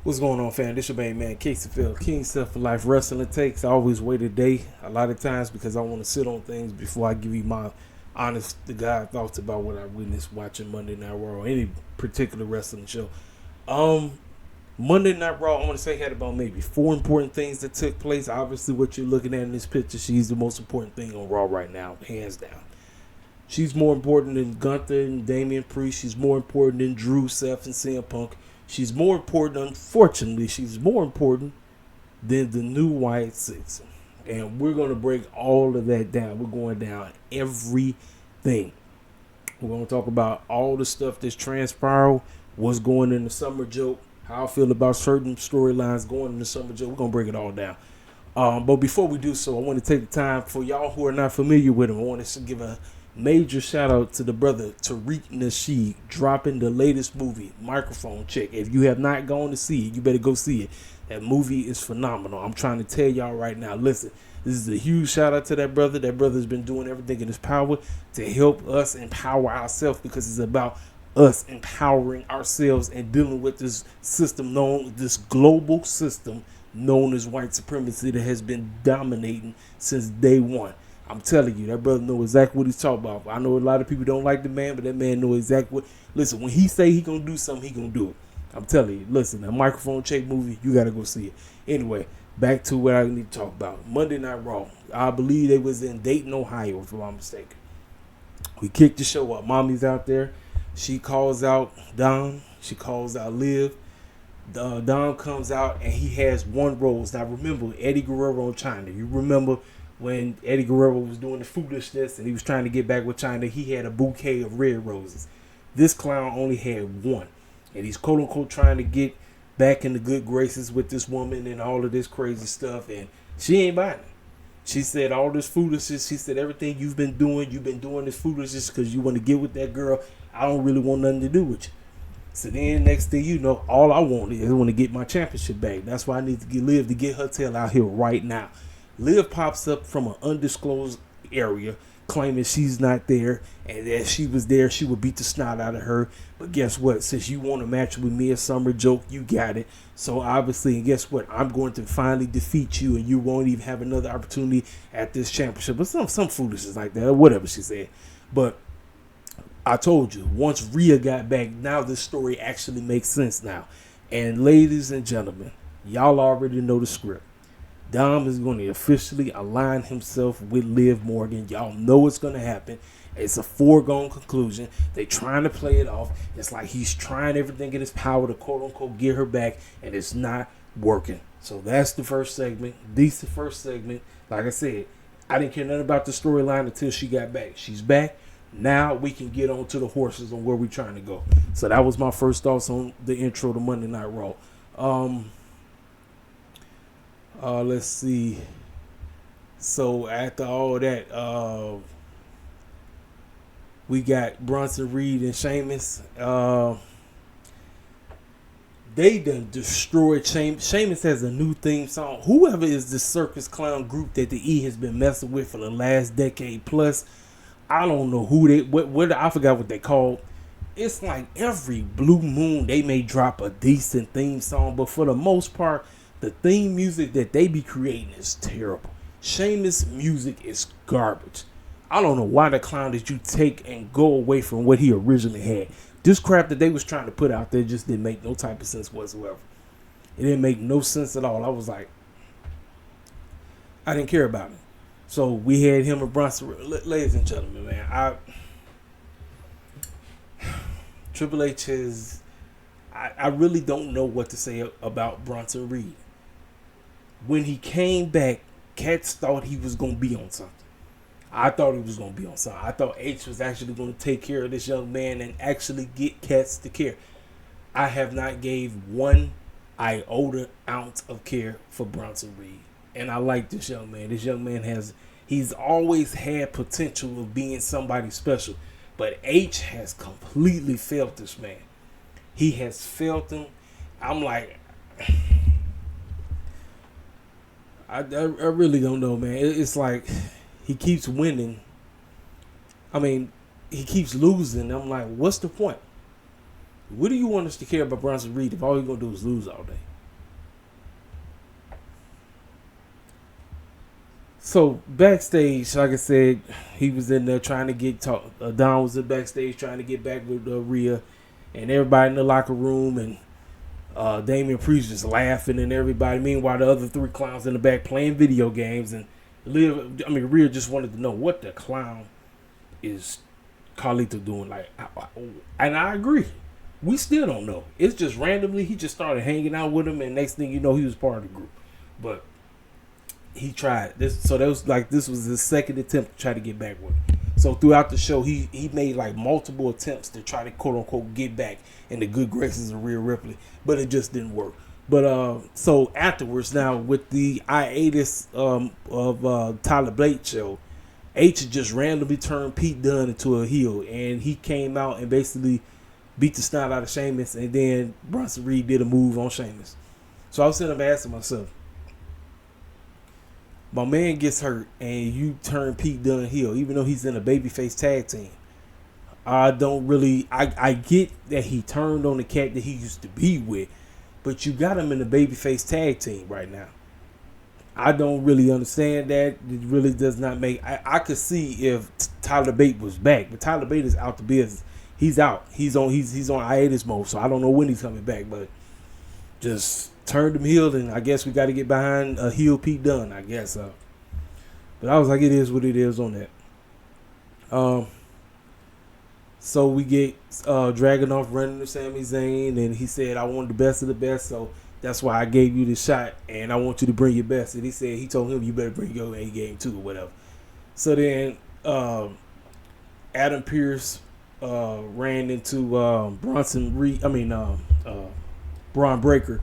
What's going on, fam? This your main man, KCFL, King Stuff for Life Wrestling Takes. I always wait a day, a lot of times, because I want to sit on things before I give you my honest to God thoughts about what I witnessed watching Monday Night Raw or any particular wrestling show. Monday Night Raw, I want to say, had about maybe 4 important things that took place. Obviously, what you're looking at in this picture, she's the most important thing on Raw right now, hands down. She's more important than Gunther and Damien Priest. She's more important than Drew, Seth, and CM Punk. She's more important, unfortunately, she's more important than the new White Six. And we're going to break all of that down. We're going down everything. We're going to talk about all the stuff that's transpired, what's going in the summer joke, how I feel about certain storylines going in the summer joke. We're going to break it all down. But before we do so, I want to take the time for y'all who are not familiar with him. I want to give a major shout out to the brother Tariq Nasheed dropping the latest movie, Microphone Check. If you have not gone to see it, you better go see it. That movie is phenomenal. I'm trying to tell y'all right now. Listen, this is a huge shout out to that brother. That brother's been doing everything in his power to help us empower ourselves, because it's about us empowering ourselves and dealing with this system this global system known as white supremacy that has been dominating since day one. I'm telling you, that brother knows exactly what he's talking about. I know a lot of people don't like the man, but that man knows exactly what. Listen, when he say he gonna do something, he gonna do it. I'm telling you. Listen, that Microphone Check movie, you gotta go see it. Anyway, back to what I need to talk about. Monday Night Raw. I believe they was in Dayton, Ohio, if I'm not mistaken. We kicked the show up. Mommy's out there. She calls out Dom. She calls out Liv. Dom comes out and he has one rose. Now remember, Eddie Guerrero in China. You remember when Eddie Guerrero was doing the foolishness and he was trying to get back with China, he had a bouquet of red roses. This clown only had one. And he's quote unquote trying to get back in the good graces with this woman and all of this crazy stuff. And she ain't buying it. She said all this foolishness. She said everything you've been doing this foolishness because you want to get with that girl. I don't really want nothing to do with you. So then next thing you know, all I want is I want to get my championship back. That's why I need to get Liv to get her tail out here right now. Liv pops up from an undisclosed area claiming she's not there, and that if she was there, she would beat the snot out of her. But guess what? Since you want a match with me, a summer joke, you got it. So obviously, and guess what? I'm going to finally defeat you, and you won't even have another opportunity at this championship. But some foolishness like that, or whatever she said. But I told you, once Rhea got back, now this story actually makes sense now. And ladies and gentlemen, y'all already know the script. Dom is going to officially align himself with Liv Morgan. Y'all know what's going to happen. It's a foregone conclusion. They trying to play it off. It's like he's trying everything in his power to quote unquote get her back, and it's not working. So that's the first segment. Decent first segment. Like I said, I didn't care nothing about the storyline until she got back. She's back. Now we can get on to the horses on where we're trying to go. So that was my first thoughts on the intro to Monday Night Raw. Let's see. So after all that, we got Bronson Reed and Sheamus. They done destroyed Sheamus has a new theme song. Whoever is the circus clown group that the E has been messing with for the last decade plus, I don't know who they what I forgot what they called. It's like every blue moon they may drop a decent theme song, but for the most part, the theme music that they be creating is terrible. Sheamus music is garbage. I don't know why the clown did you take and go away from what he originally had. This crap that they was trying to put out there just didn't make no type of sense whatsoever. It didn't make no sense at all. I was like, I didn't care about it. So we had him and Bronson. Ladies and gentlemen, man, Triple H is. I really don't know what to say about Bronson Reed. When he came back, cats thought he was going to be on something. I thought he was going to be on something. I thought H was actually going to take care of this young man and actually get cats to care. I have not gave one iota ounce of care for Bronson Reed. And I like this young man. This young man he's always had potential of being somebody special. But H has completely failed this man. He has failed him. I'm like, I really don't know, man. It's like he keeps winning. I mean, he keeps losing. I'm like, what's the point? What do you want us to care about Bronson Reed if all you're going to do is lose all day? So backstage, like I said, he was in there trying to get talk. Don was in backstage trying to get back with Rhea, and everybody in the locker room, and Damien Priest just laughing and everybody. Meanwhile, the other three clowns in the back playing video games, and Rhea just wanted to know what the clown is Carlito doing. And I agree. We still don't know. It's just randomly he just started hanging out with him, and next thing you know, he was part of the group. But he tried this, so this was his second attempt to try to get back with him. So throughout the show, he made like multiple attempts to try to quote unquote get back in the good graces of Rhea Ripley, but it just didn't work. But so afterwards, now with the hiatus of Tyler Bate show, H just randomly turned Pete Dunne into a heel, and he came out and basically beat the snot out of Sheamus, and then Bronson Reed did a move on Sheamus. So I was sitting there asking myself, my man gets hurt and you turn Pete Dunne heel, even though he's in a babyface tag team. I get that he turned on the cat that he used to be with, but you got him in a babyface tag team right now. I don't really understand that. It really does not make. I could see if Tyler Bate was back, but Tyler Bate is out the business. He's out. He's on hiatus mode, so I don't know when he's coming back. But just turned him heel, and I guess we got to get behind a heel Pete Dunne, I guess. But I was like, it is what it is on that. So we get Dragunov running to Sami Zayn, and he said, I want the best of the best, so that's why I gave you the shot, and I want you to bring your best. And he told him, you better bring your A game too, or whatever. So then Adam Pearce ran into Braun Breaker,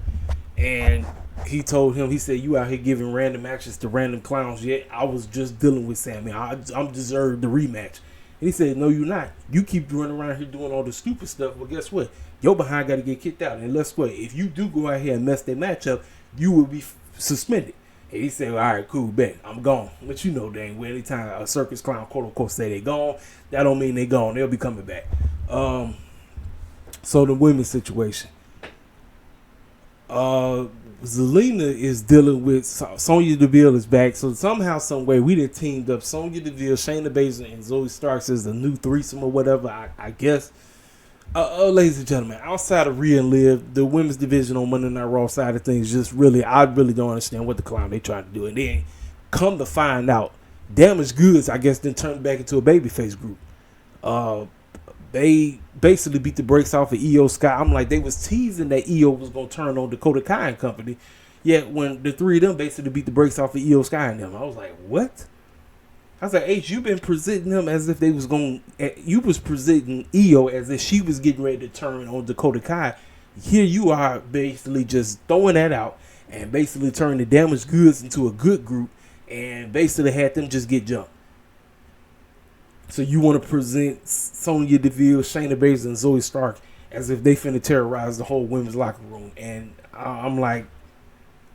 and he told him, he said, you out here giving random matches to random clowns. Yeah, I was just dealing with Sammy. I'm deserved the rematch. And he said, no, you're not. You keep running around here doing all the stupid stuff, but guess what? Your behind got to get kicked out. And let's what? If you do go out here and mess that match up, you will be suspended. And he said, all right, cool, bet. I'm gone. But you know dang well, anytime a circus clown, quote unquote, say they gone, that don't mean they gone. They'll be coming back. So the women's situation. Zelina is dealing with Sonya Deville is back. So somehow, some way, we done teamed up Sonya Deville, Shayna Baszler, and Zoe Starks as a new threesome or whatever, I guess. Ladies and gentlemen, outside of Rhea and Liv, the women's division on Monday Night Raw side of things, I really don't understand what the clown they trying to do. And then come to find out, Damaged Goods, I guess, then turned back into a babyface group. They basically beat the brakes off of Io Sky. I'm like, they was teasing that Io was going to turn on Dakota Kai and company. Yet when the three of them basically beat the brakes off of Io Sky and them, I was like, what? I was like, H, you been presenting them as if they was going, you was presenting Io as if she was getting ready to turn on Dakota Kai. Here you are basically just throwing that out and basically turning the Damaged Goods into a good group and basically had them just get jumped. So you want to present Sonya Deville, Shayna Baszler, and Zoe Stark as if they finna terrorize the whole women's locker room. And I'm like,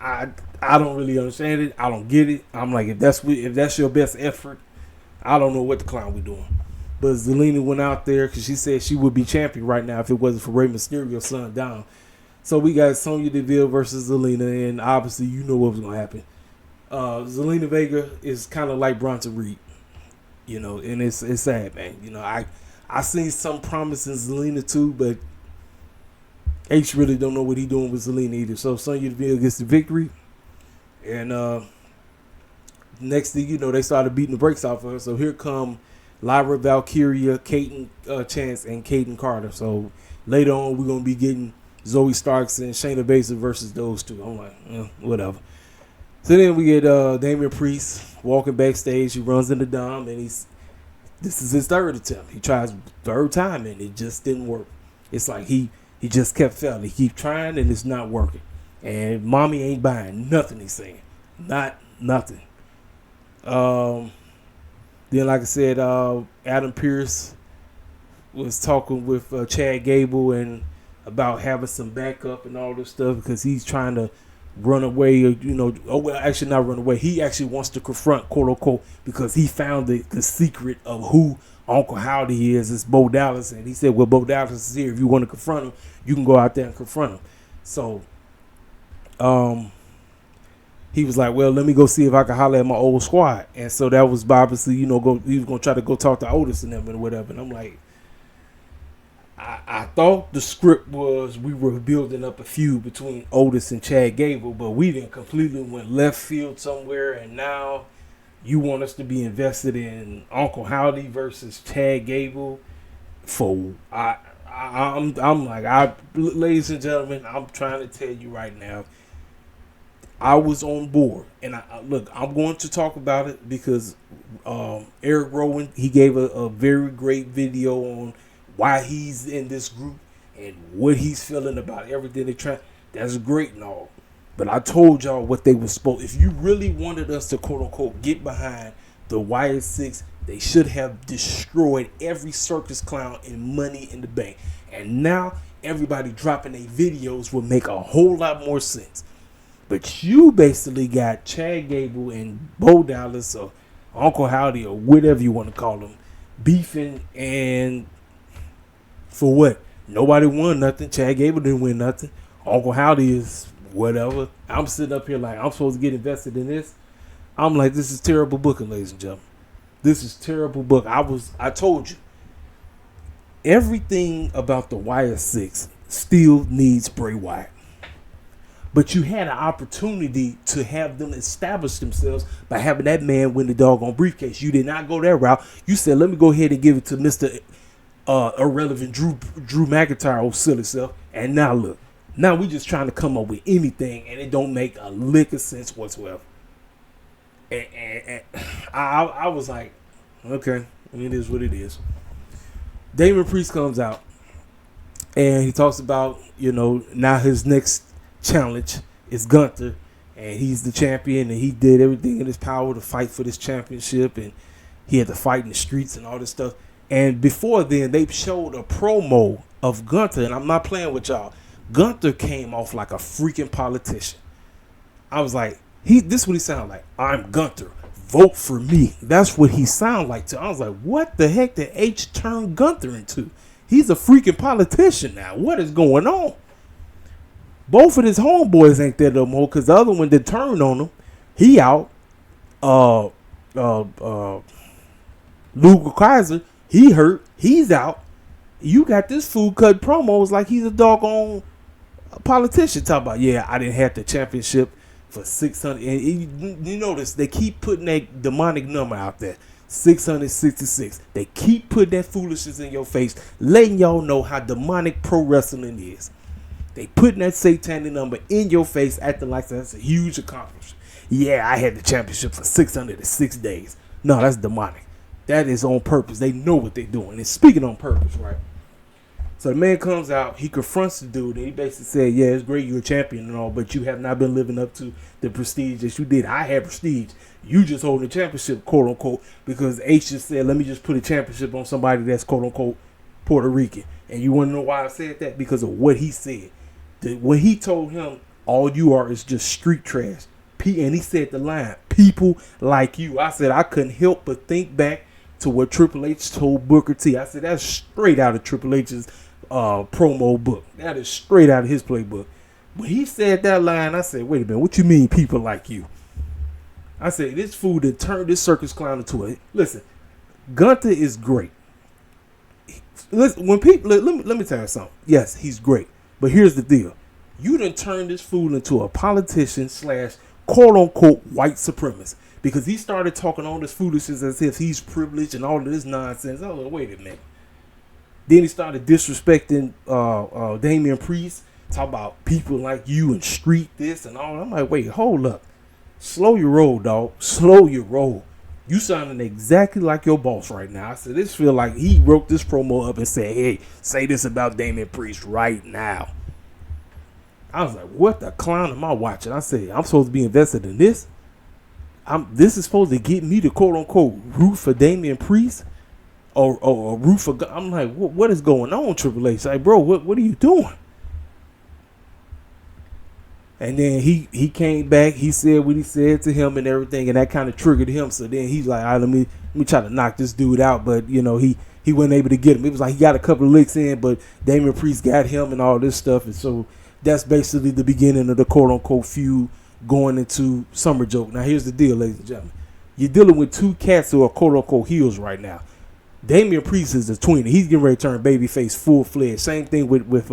I don't really understand it. I don't get it. I'm like, if that's your best effort, I don't know what the clown we doing. But Zelina went out there because she said she would be champion right now if it wasn't for Rey Mysterio's son down. So we got Sonya Deville versus Zelina, and obviously you know what was gonna happen. Zelina Vega is kind of like Bronson Reed. You know, and it's sad, man. You know, I seen some promise in Zelina too, but H really don't know what he doing with Zelina either. So Sonya Deville gets the victory, and next thing you know, they started beating the brakes off of her. So here come Lyra Valkyria, Kaden Chance, and Kaden Carter. So later on, we're gonna be getting Zoe Starks and Shayna Baszler versus those two. I'm like, whatever. So then we get Damian Priest walking backstage. He runs into Dom, and this is his third attempt. He tries third time, and it just didn't work. It's like he just kept failing. He keep trying, and it's not working. And mommy ain't buying nothing he's saying. Not nothing. Then, like I said, Adam Pearce was talking with Chad Gable and about having some backup and all this stuff because he's trying to run away, actually not run away. He actually wants to confront, quote unquote, because he found the secret of who Uncle Howdy is. It's Bo Dallas, and he said, well, Bo Dallas is here. If you want to confront him, you can go out there and confront him. So, he was like, well, let me go see if I can holler at my old squad. And so that was obviously, he was going to try to go talk to Otis and them and whatever. And I'm like, I thought the script was we were building up a feud between Otis and Chad Gable, but we didn't completely went left field somewhere. And now you want us to be invested in Uncle Howdy versus Chad Gable for ladies and gentlemen, I'm trying to tell you right now, I was on board, and look, I'm going to talk about it because Eric Rowan, he gave a very great video on why he's in this group and what he's feeling about everything they're trying. That's great and all, but I told y'all what they were supposed. If you really wanted us to quote unquote get behind the Wire Six, they should have destroyed every circus clown in Money in the Bank, and now everybody dropping their videos will make a whole lot more sense. But you basically got Chad Gable and Bo Dallas or Uncle Howdy or whatever you want to call them beefing, and for what? Nobody won nothing. Chad Gable didn't win nothing. Uncle Howdy is whatever. I'm sitting up here like I'm supposed to get invested in this. I'm like, this is terrible booking, ladies and gentlemen. This is terrible book. I told you. Everything about the Wire Six still needs Bray Wyatt. But you had an opportunity to have them establish themselves by having that man win the doggone briefcase. You did not go that route. You said, let me go ahead and give it to Mr. Irrelevant Drew McIntyre, old silly self. And now look. Now we just trying to come up with anything, and it don't make a lick of sense whatsoever. And I was like, okay, it is what it is. Damien Priest comes out, and he talks about, now his next challenge is Gunther, and he's the champion, and he did everything in his power to fight for this championship, and he had to fight in the streets and all this stuff. And before then, they showed a promo of Gunther, and I'm not playing with y'all. Gunther came off like a freaking politician. I was like, this is what he sounded like. I'm Gunther. Vote for me. That's what he sounded like to. I was like, what the heck did H turn Gunther into? He's a freaking politician now. What is going on? Both of his homeboys ain't there no more because the other one that turned on him, he out. Luke Kaiser, he hurt. He's out. You got this fool cut promos like he's a doggone politician. Talk about, yeah, I didn't have the championship for 600. And you notice they keep putting that demonic number out there. 666. They keep putting that foolishness in your face, letting y'all know how demonic pro wrestling is. They putting that satanic number in your face, acting like that's a huge accomplishment. Yeah, I had the championship for 606 days. No, that's demonic. That is on purpose. They know what they're doing. They're speaking on purpose, right? So the man comes out, he confronts the dude, and he basically said, yeah, it's great you're a champion and all, but you have not been living up to the prestige that you did. I had prestige. You just holding the championship, quote unquote, because H just said, let me just put a championship on somebody that's, quote unquote, Puerto Rican. And you want to know why I said that? Because of what he said. When he told him, all you are is just street trash. And he said the line, people like you. I said, I couldn't help but think back to what Triple H told Booker T. I said, that's straight out of Triple H's promo book. That is straight out of his playbook. When he said that line, I said, wait a minute, what you mean people like you? I said, this fool that turned this circus clown into a... Listen, Gunther is great. Listen, when people... Let me tell you something. Yes, he's great. But here's the deal. You done turned this fool into a politician / quote-unquote white supremacist. Because he started talking all this foolishness as if he's privileged and all of this nonsense. I was like, wait a minute. Then he started disrespecting Damien Priest. Talk about people like you and street this and all. I'm like, wait, hold up. Slow your roll, dog. Slow your roll. You sounding exactly like your boss right now. I said, this feel like he wrote this promo up and said, hey, say this about Damien Priest right now. I was like, what the clown am I watching? I said, I'm supposed to be invested in this? This is supposed to get me to quote-unquote root for Damien Priest? Or root for... I'm like, what is going on, Triple H? Like, bro, what are you doing? And then he came back. He said what he said to him and everything, and that kind of triggered him. So then he's like, all right, let me try to knock this dude out. But, he wasn't able to get him. It was like he got a couple of licks in, but Damien Priest got him and all this stuff. And so that's basically the beginning of the quote-unquote feud going into Summer Joke. Now, here's the deal, ladies and gentlemen. You're dealing with two cats who are quote-unquote heels right now. Damien Priest is a tweener. He's getting ready to turn babyface full-fledged. Same thing with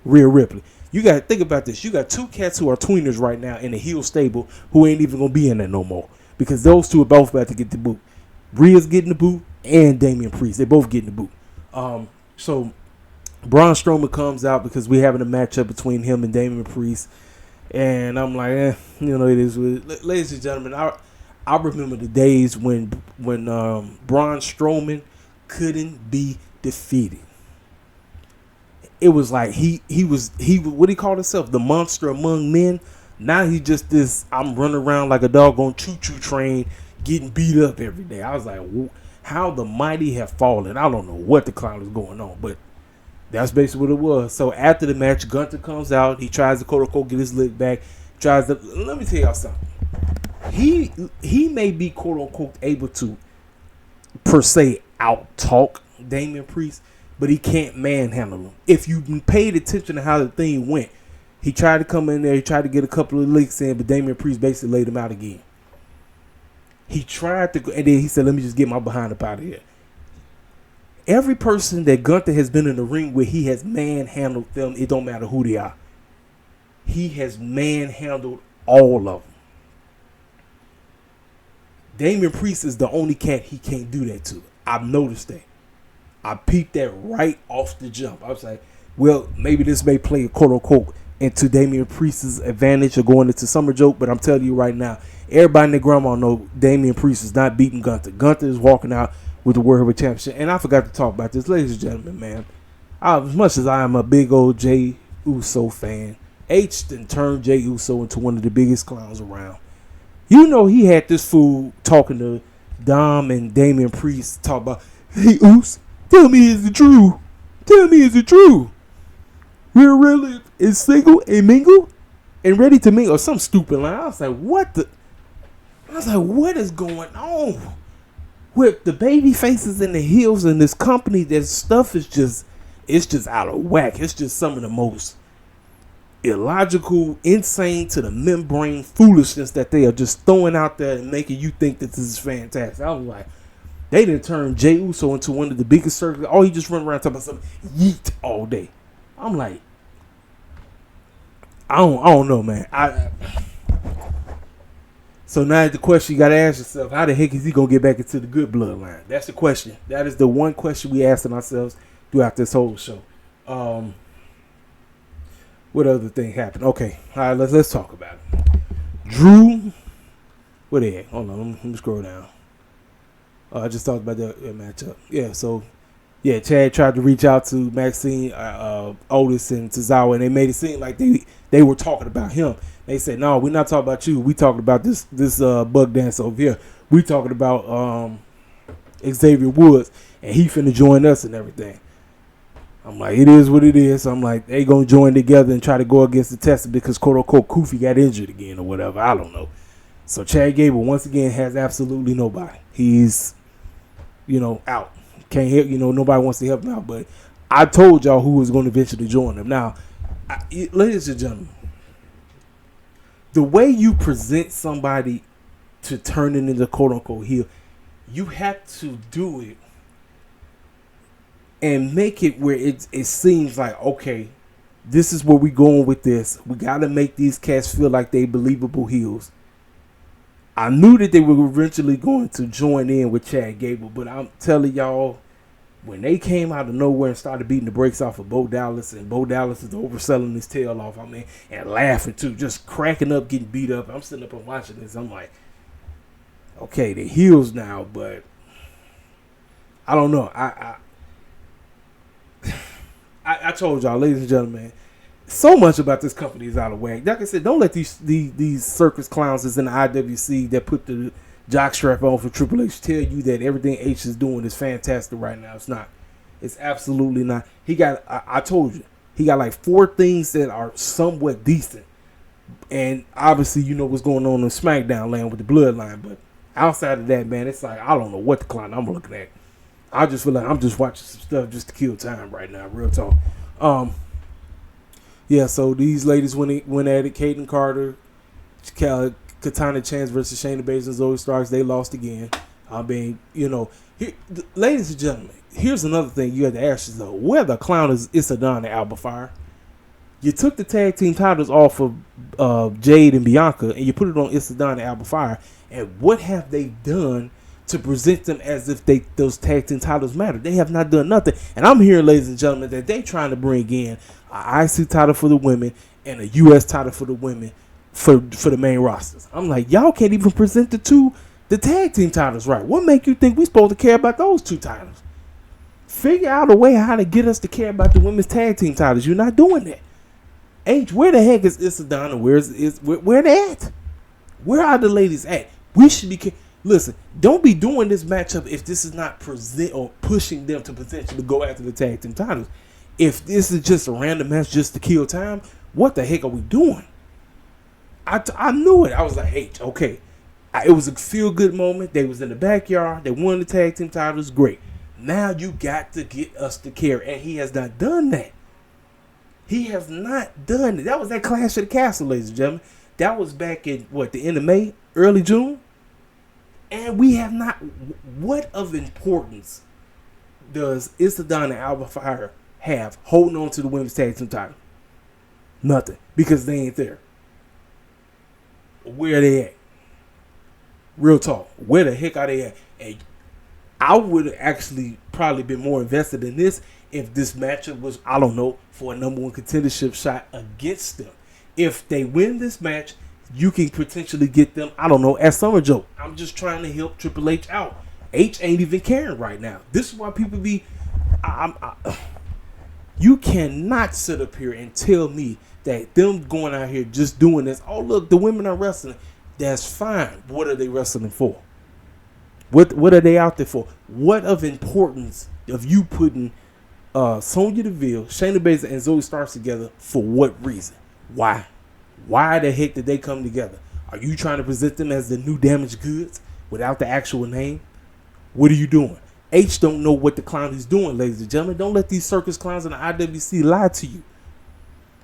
Rhea Ripley. You got to think about this. You got two cats who are tweeners right now in the heel stable who ain't even going to be in there no more. Because those two are both about to get the boot. Rhea's getting the boot and Damien Priest. They both getting the boot. So Braun Strowman comes out because we're having a matchup between him and Damien Priest. And I'm like, it is. Ladies and gentlemen, I remember the days when Braun Strowman couldn't be defeated. It was like he was what he called himself, the monster among men. Now he just this. I'm running around like a doggone choo-choo train, getting beat up every day. I was like, how the mighty have fallen. I don't know what the clown is going on, but that's basically what it was. So after the match, Gunther comes out. He tries to quote-unquote get his lick back. Let me tell y'all something. He may be quote-unquote able to, per se, out-talk Damien Priest, but he can't manhandle him. If you paid attention to how the thing went, he tried to come in there. He tried to get a couple of licks in, but Damien Priest basically laid him out again. He tried to, and then he said, let me just get my behind up out of here. Every person that Gunther has been in the ring with, he has manhandled them. It don't matter who they are. He has manhandled all of them. Damien Priest is the only cat he can't do that to. I've noticed that. I peeped that right off the jump. I was like, well, maybe this may play a quote-unquote into Damien Priest's advantage of going into Summer Joke, but I'm telling you right now, everybody and their grandma know Damien Priest is not beating Gunther. Gunther is walking out with the World Heavyweight Championship. And I forgot to talk about this, ladies and gentlemen, man. As much as I am a big old Jey Uso fan, H then turned Jey Uso into one of the biggest clowns around. You know he had this fool talking to Dom and Damien Priest, talk about, hey Uso, tell me is it true? Tell me is it true? We're really is single and mingle and ready to mingle, or some stupid line. I was like, what is going on with the baby faces and the heels in this company? That stuff is just, it's just out of whack. It's just some of the most illogical, insane to the membrane foolishness that they are just throwing out there and making you think that this is fantastic. I was like, they didn't turn Jey Uso into one of the biggest circles. Oh, he just run around talking about something yeet all day. I'm like, I don't know, man. So now the question you got to ask yourself, how the heck is he going to get back into the good bloodline? That's the question. That is the one question we asking ourselves throughout this whole show. What other thing happened? Okay, all right, let's talk about it. Drew, where they at? Hold on, let me scroll down. I just talked about that matchup. Yeah, so, yeah, Chad tried to reach out to Maxine, Otis, and Tozawa, and they made it seem like they were talking about him. They said, no, we're not talking about you. We talking about this bug dance over here. We talking about Xavier Woods, and he finna join us and everything. I'm like, it is what it is. I'm like, they gonna join together and try to go against the Test because quote-unquote Kofi got injured again or whatever. I don't know. So Chad Gable, once again, has absolutely nobody. He's, out. Can't help, nobody wants to help him out. But I told y'all who was going to eventually join him. Now, ladies and gentlemen, the way you present somebody to turn it into quote-unquote heel, you have to do it and make it where it seems like, okay, this is where we going with this. We got to make these cats feel like they believable heels. I knew that they were eventually going to join in with Chad Gable, but I'm telling y'all, when they came out of nowhere and started beating the brakes off of Bo Dallas, and Bo Dallas is overselling his tail off, and laughing too, just cracking up, getting beat up. I'm sitting up and watching this. I'm like, okay, they're heels now, but I don't know. I told y'all, ladies and gentlemen, so much about this company is out of whack. Like I said, don't let these circus clowns that's in the IWC that put the jockstrap on for Triple H tell you that everything H is doing is fantastic right now. It's not. It's absolutely not. He got, I told you, he got like 4 things that are somewhat decent. And obviously, you know what's going on in SmackDown land with the bloodline. But outside of that, man, it's like, I don't know what the clown I'm looking at. I just feel like I'm just watching some stuff just to kill time right now. Real talk. Yeah, so these ladies went at it. Kaden Carter Katana Chance versus Shayna Baszler and Zoe Starks. They lost again. I mean, ladies and gentlemen, here's another thing you have to ask yourself: where the clown is Isadon and Alba Fire? You took the tag team titles off of Jade and Bianca, and you put it on Isadon and Alba Fire. And what have they done to present them as if those tag team titles matter? They have not done nothing. And I'm hearing, ladies and gentlemen, that they trying to bring in an IC title for the women and a US title for the women for the main rosters. I'm like, y'all can't even present the tag team titles right. What make you think we supposed to care about those two titles? Figure out a way how to get us to care about the women's tag team titles. You're not doing that. H, where the heck is Isadon and where they at? Where are the ladies at? We should be listen. Don't be doing this matchup if this is not present or pushing them to potentially go after the tag team titles. If this is just a random match just to kill time, what the heck are we doing? I knew it. I was like, H, okay. It was a feel good moment. They was in the backyard. They won the tag team titles. Great. Now you got to get us to care, and he has not done that. He has not done it. That was that Clash of the Castle, ladies and gentlemen. That was back in, the end of May, early June? And we have not... What of importance does Isadon and Alba Fire have holding on to the women's tag team title? Nothing. Because they ain't there. Where are they at? Real talk. Where the heck are they at? And I would have actually probably been more invested in this if this matchup was, I don't know, for a number one contendership shot against them. If they win this match, you can potentially get them, I don't know, at Summer Joke. I'm just trying to help Triple H out. H ain't even caring right now. This is why people be... you cannot sit up here and tell me that them going out here just doing this, oh, look, the women are wrestling. That's fine. What are they wrestling for? What are they out there for? What of importance of you putting Sonya Deville, Shayna Baszler, and Zoe Starks together for what reason? Why? Why the heck did they come together? Are you trying to present them as the new damaged goods without the actual name? What are you doing? H don't know what the clown is doing, ladies and gentlemen. Don't let these circus clowns in the IWC lie to you.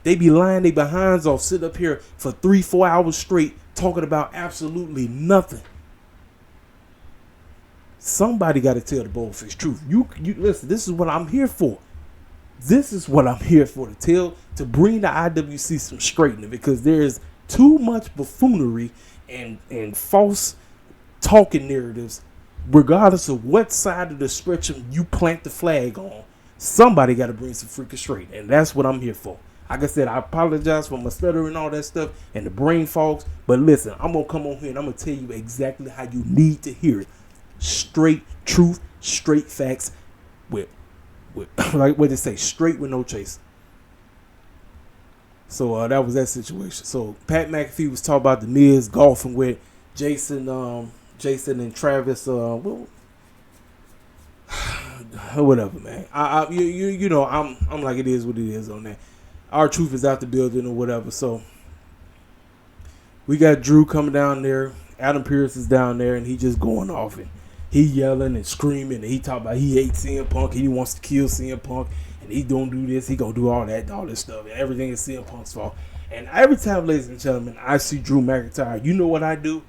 They be lying their behinds off, sit up here for 3-4 hours straight talking about absolutely nothing. Somebody got to tell the boldface truth. You listen, this is what I'm here for. This is what I'm here for, to bring the IWC some straightening, because there's too much buffoonery and false talking narratives, regardless of what side of the spectrum you plant the flag on. Somebody got to bring some freaking straight, and that's what I'm here for. Like I said, I apologize for my stutter and all that stuff and the brain fogs, but listen, I'm going to come on here and I'm going to tell you exactly how you need to hear it. Straight truth, straight facts, with like what they say, straight with no chase. So that was that situation. So Pat McAfee was talking about the Miz golfing with Jason and Travis. Whatever, man. I'm like, it is what it is on that. Our truth is out the building or whatever. So we got Drew coming down there. Adam Pearce is down there, and he just going off, and he yelling and screaming, and he talking about he hates CM Punk, and he wants to kill CM Punk, and he don't do this, he gonna do all that, all this stuff, and everything is CM Punk's fault. And every time, ladies and gentlemen, I see Drew McIntyre, you know what I do?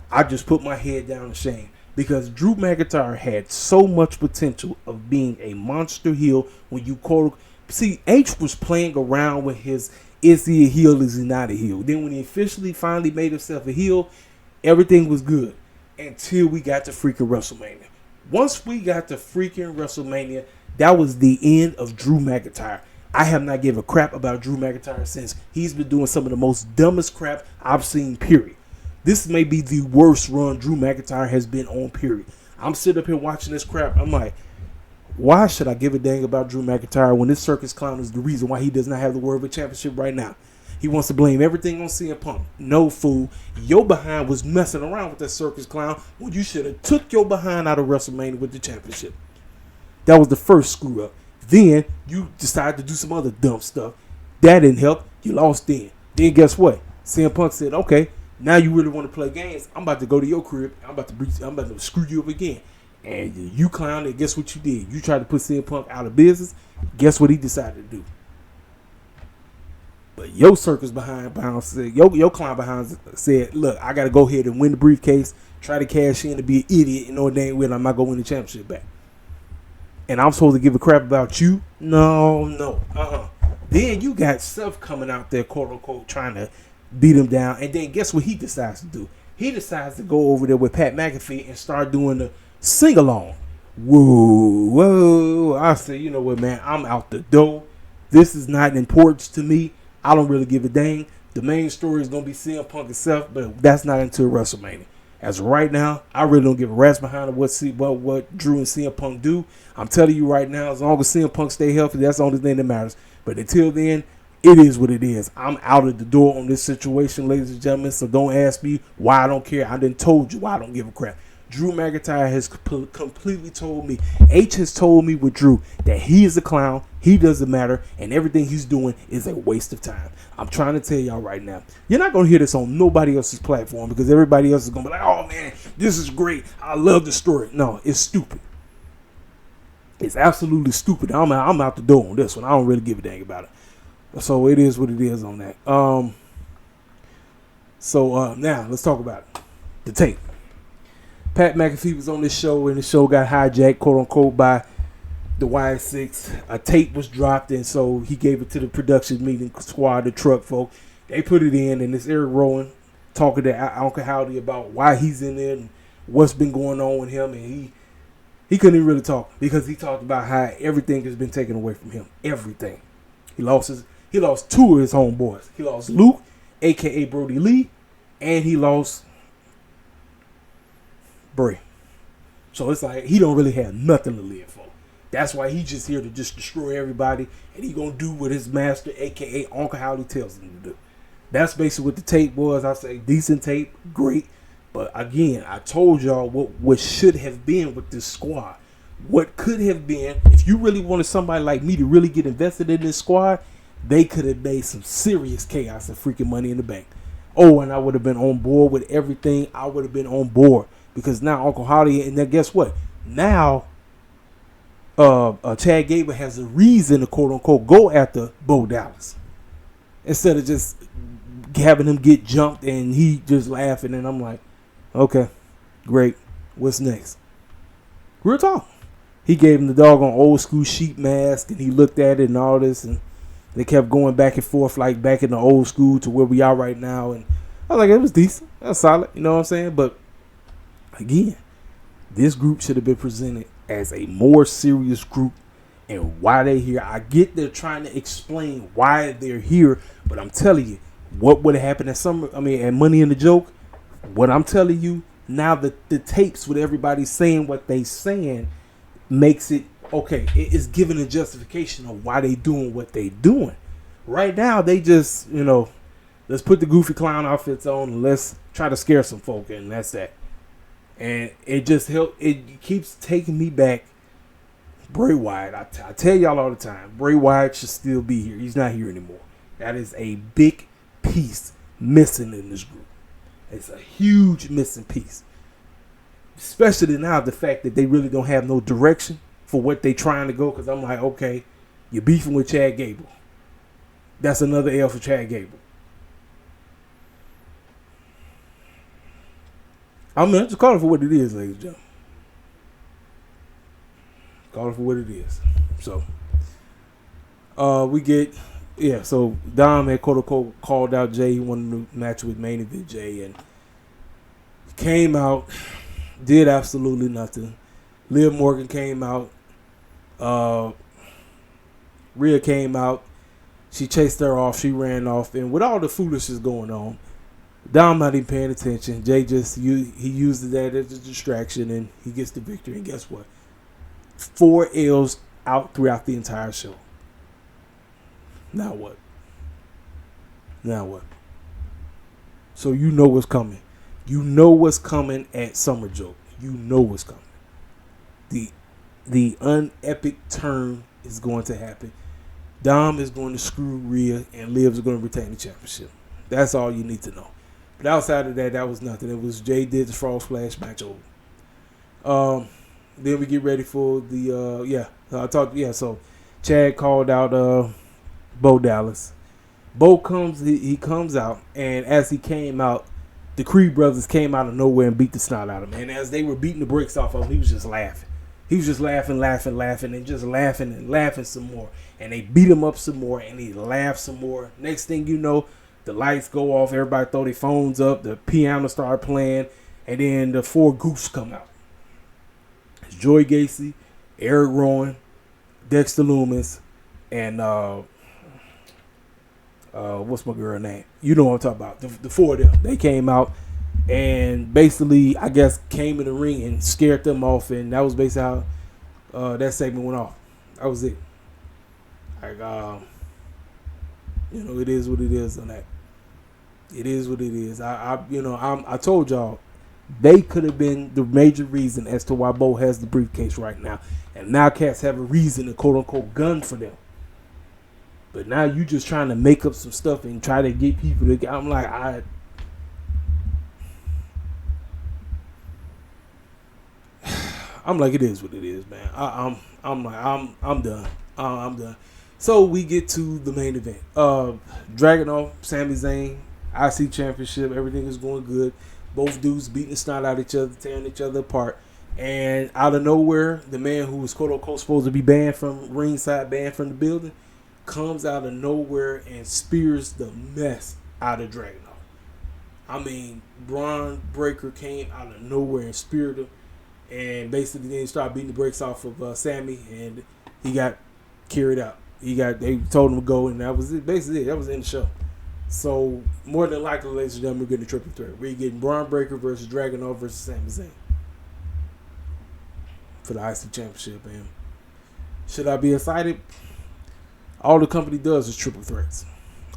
I just put my head down in shame, because Drew McIntyre had so much potential of being a monster heel when you call. See, H was playing around with his, is he a heel, is he not a heel? Then when he officially finally made himself a heel, everything was good until we got to freaking WrestleMania. Once we got to freaking WrestleMania, that was the end of Drew McIntyre. I have not given a crap about Drew McIntyre since. He's been doing some of the most dumbest crap I've seen, period. This may be the worst run Drew McIntyre has been on, period. I'm sitting up here watching this crap. I'm like, why should I give a dang about Drew McIntyre when this circus clown is the reason why he does not have the World Championship right now? He wants to blame everything on CM Punk. No, fool. Your behind was messing around with that circus clown when you should have took your behind out of WrestleMania with the championship. That was the first screw up. Then you decided to do some other dumb stuff. That didn't help. You lost then. Then guess what? CM Punk said, okay, now you really want to play games. I'm about to go to your crib. I'm about to screw you up again. And you clowned it. Guess what you did? You tried to put CM Punk out of business. Guess what he decided to do? But your circus behind said, your clown behind said, look, I got to go ahead and win the briefcase, try to cash in to be an idiot, and know dang well I'm not going to win the championship back. And I'm supposed to give a crap about you? No. Then you got Seth coming out there, quote unquote, trying to beat him down. And then guess what he decides to do? He decides to go over there with Pat McAfee and start doing the sing along. Whoa. I said, you know what, man? I'm out the door. This is not important to me. I don't really give a dang. The main story is going to be CM Punk and Seth, but that's not until WrestleMania. As of right now, I really don't give a rat's behind what Drew and CM Punk do. I'm telling you right now, as long as CM Punk stay healthy, that's the only thing that matters. But until then, it is what it is. I'm out of the door on this situation, ladies and gentlemen, so don't ask me why I don't care. I done told you why I don't give a crap. Drew McIntyre has completely told me, H has told me with Drew that he is a clown, he doesn't matter, and everything he's doing is a waste of time. I'm trying to tell y'all right now, you're not going to hear this on nobody else's platform because everybody else is going to be like, oh man, this is great. I love the story. No, it's stupid. It's absolutely stupid. I'm out the door on this one. I don't really give a dang about it. So it is what it is on that. Now let's talk about it. The tape. Pat McAfee was on this show, and the show got hijacked, quote unquote, by the Y6. A tape was dropped, and so he gave it to the production meeting squad, the truck folk. They put it in, and it's Eric Rowan talking to Uncle Howdy about why he's in there and what's been going on with him, and he couldn't even really talk because he talked about how everything has been taken away from him. Everything. He lost two of his homeboys. He lost Luke, a.k.a. Brody Lee, and he lost Bray. So it's like he don't really have nothing to live for. That's why he's just here to just destroy everybody, and he gonna do what his master, aka Uncle Howdy, tells him to do. That's basically what the tape was. I say decent tape, great. But again, I told y'all what should have been with this squad. What could have been, if you really wanted somebody like me to really get invested in this squad, they could have made some serious chaos and freaking Money in the Bank. Oh, and I would have been on board with everything. I would have been on board. Because now Uncle Howdy, and then guess what? Now, Chad Gable has a reason to quote unquote go after Bo Dallas instead of just having him get jumped and he just laughing. And I'm like, okay, great. What's next? Real talk. He gave him the doggone old school sheep mask, and he looked at it and all this, and they kept going back and forth like back in the old school to where we are right now. And I was like, it was decent. That's solid. You know what I'm saying? But again, this group should have been presented as a more serious group and why they're here. I get they're trying to explain why they're here, but I'm telling you, what would have happened at Money in the Joke? What I'm telling you now, the tapes with everybody saying what they saying makes it okay. It is giving a justification of why they doing what they doing. Right now, they just let's put the goofy clown outfits on and let's try to scare some folk, and that's that. And it just helped. It keeps taking me back. Bray Wyatt. I tell y'all all the time, Bray Wyatt should still be here. He's not here anymore. That is a big piece missing in this group. It's a huge missing piece. Especially now, the fact that they really don't have no direction for what they trying to go. Because I'm like, okay, you're beefing with Chad Gable. That's another L for Chad Gable. I'm just calling for what it is, ladies and gentlemen. Call it for what it is. So, so Dom had quote unquote called out Jay. He wanted to match with Main Event Jay, and came out, did absolutely nothing. Liv Morgan came out. Rhea came out. She chased her off. She ran off, and with all the foolishness going on, Dom not even paying attention. Jay he uses that as a distraction, and he gets the victory. And guess what? 4 L's out throughout the entire show. Now what? So you know what's coming. You know what's coming at Summer Joke. You know what's coming. The unepic turn is going to happen. Dom is going to screw Rhea, and Liv is going to retain the championship. That's all you need to know. But outside of that was nothing. It was Jay did the Frog Splash match over. Then we get ready for the so Chad called out Bo Dallas. Bo comes, he comes out, and as he came out, the Creed brothers came out of nowhere and beat the snot out of him. And as they were beating the bricks off of him, he was just laughing. He was just laughing, and just laughing and laughing some more. And they beat him up some more, and he laughed some more. Next thing you know, the lights go off. Everybody throw their phones up. The piano start playing, and then the four goofs come out. It's Joey Gacy, Eric Rowan, Dexter Lumis, and what's my girl name? You know what I'm talking about. The four of them. They came out and basically, I guess, came in the ring and scared them off, and that was basically how that segment went off. That was it. Like, it is what it is on that. It is what it is. I told y'all they could have been the major reason as to why Bo has the briefcase right now, and now cats have a reason to quote unquote gun for them. But now you just trying to make up some stuff and try to get people to. I'm like, I'm like, it is what it is, man. I'm done. I'm done. So we get to the main event. Dragunov, Sami Zayn, IC Championship. Everything is going good. Both dudes beating the snot out of each other, tearing each other apart. And out of nowhere, the man who was quote unquote supposed to be banned from ringside, banned from the building, comes out of nowhere and spears the mess out of Dragunov. I mean, Braun Breaker came out of nowhere and speared him, and basically then started beating the brakes off of Sammy, and he got carried out. They told him to go, and that was it. Basically, that was the end of the show. So more than likely, ladies and gentlemen, we're getting a triple threat. We're getting Braun Breaker versus Dragunov versus Sami Zayn for the IC Championship. And should I be excited? All the company does is triple threats.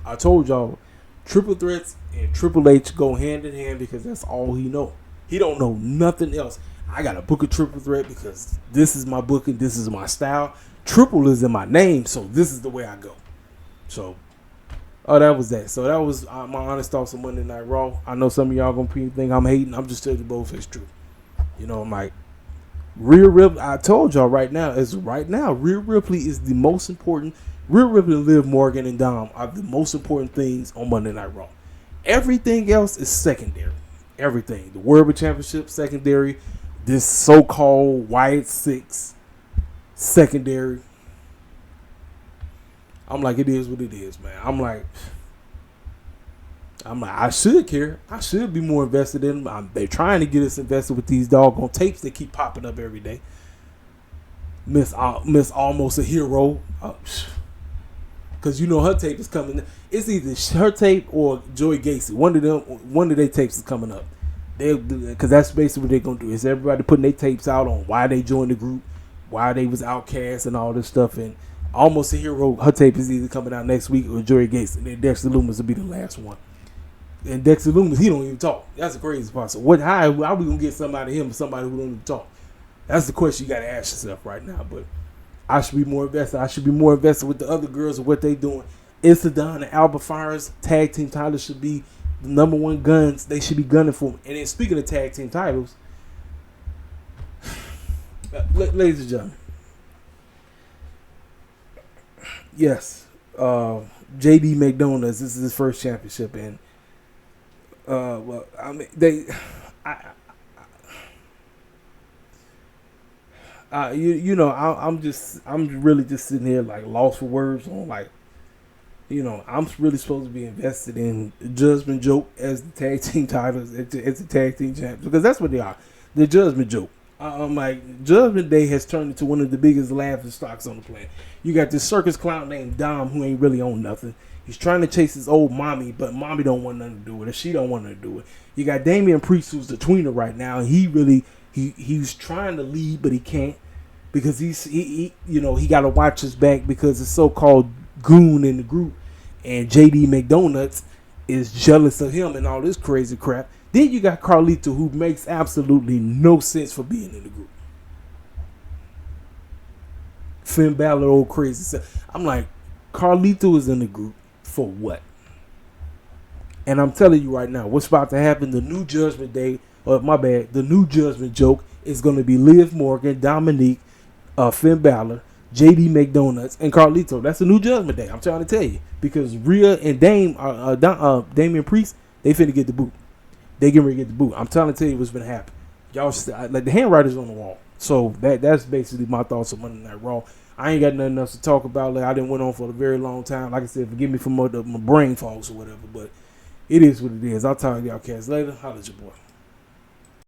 I told y'all, triple threats and Triple H go hand in hand because that's all he know. He don't know nothing else. I got to book a triple threat because this is my booking. This is my style. Triple is in my name, so this is the way I go. So, that was that. So that was my honest thoughts on Monday Night Raw. I know some of y'all going to think I'm hating. I'm just telling you both it's true. I'm like, Rhea Ripley, I told y'all right now, Rhea Ripley is the most important. Rhea Ripley, Liv Morgan, and Dom are the most important things on Monday Night Raw. Everything else is secondary. Everything. The World Championship, secondary. This so-called Wyatt Six, secondary. I'm like, it is what it is, man. I'm like, I should care. I should be more invested in them. They're trying to get us invested with these doggone tapes that keep popping up every day. Miss Almost a Hero. Because her tape is coming. It's either her tape or Joey Gacy. One of their tapes is coming up. Because that's basically what they're going to do. Is everybody putting their tapes out on why they joined the group, why they was outcast and all this stuff. And Almost a Hero, her tape is either coming out next week or Joey Gacy. And then Dexter Lumis will be the last one. And Dexter Lumis, he don't even talk. That's the crazy part. So how are we going to get somebody him, somebody who don't even talk? That's the question you got to ask yourself right now. But I should be more invested. I should be more invested with the other girls and what they doing. Issadon and Alba Fire's tag team titles should be the number one guns. They should be gunning for them. And then speaking of tag team titles, ladies and gentlemen, yes, JD McDonald's. This is his first championship, and I'm really just sitting here like lost for words on like, I'm really supposed to be invested in Judgment Joke as the tag team titles. It's a tag team champions because that's what they are. The Judgment Joke. I'm like, Judgment Day has turned into one of the biggest laughing stocks on the planet. You got this circus clown named Dom who ain't really on nothing. He's trying to chase his old mommy, but mommy don't want nothing to do with it. She don't want nothing to do with it. You got Damien Priest, who's the tweener right now, and he's trying to lead, but he can't because he got to watch his back because the so-called goon in the group and JD McDonuts is jealous of him and all this crazy crap. Then you got Carlito, who makes absolutely no sense for being in the group. Finn Balor, old crazy stuff. I'm like, Carlito is in the group for what? And I'm telling you right now, what's about to happen, the new Judgment Day, the new Judgment Joke is going to be Liv Morgan, Dominique, Finn Balor, JD McDonuts, and Carlito. That's a New Judgment Day. I'm trying to tell you. Because Rhea and Damien Priest, they finna get the boot. They getting ready to get the boot. I'm trying to tell you what's gonna happen. Y'all, like, the handwriters on the wall. So that's basically my thoughts on Monday Night Raw. I ain't got nothing else to talk about. Like, I didn't went on for a very long time. Like I said, forgive me for my brain fogs or whatever. But it is what it is. I'll talk to y'all cats later. Holla at your boy.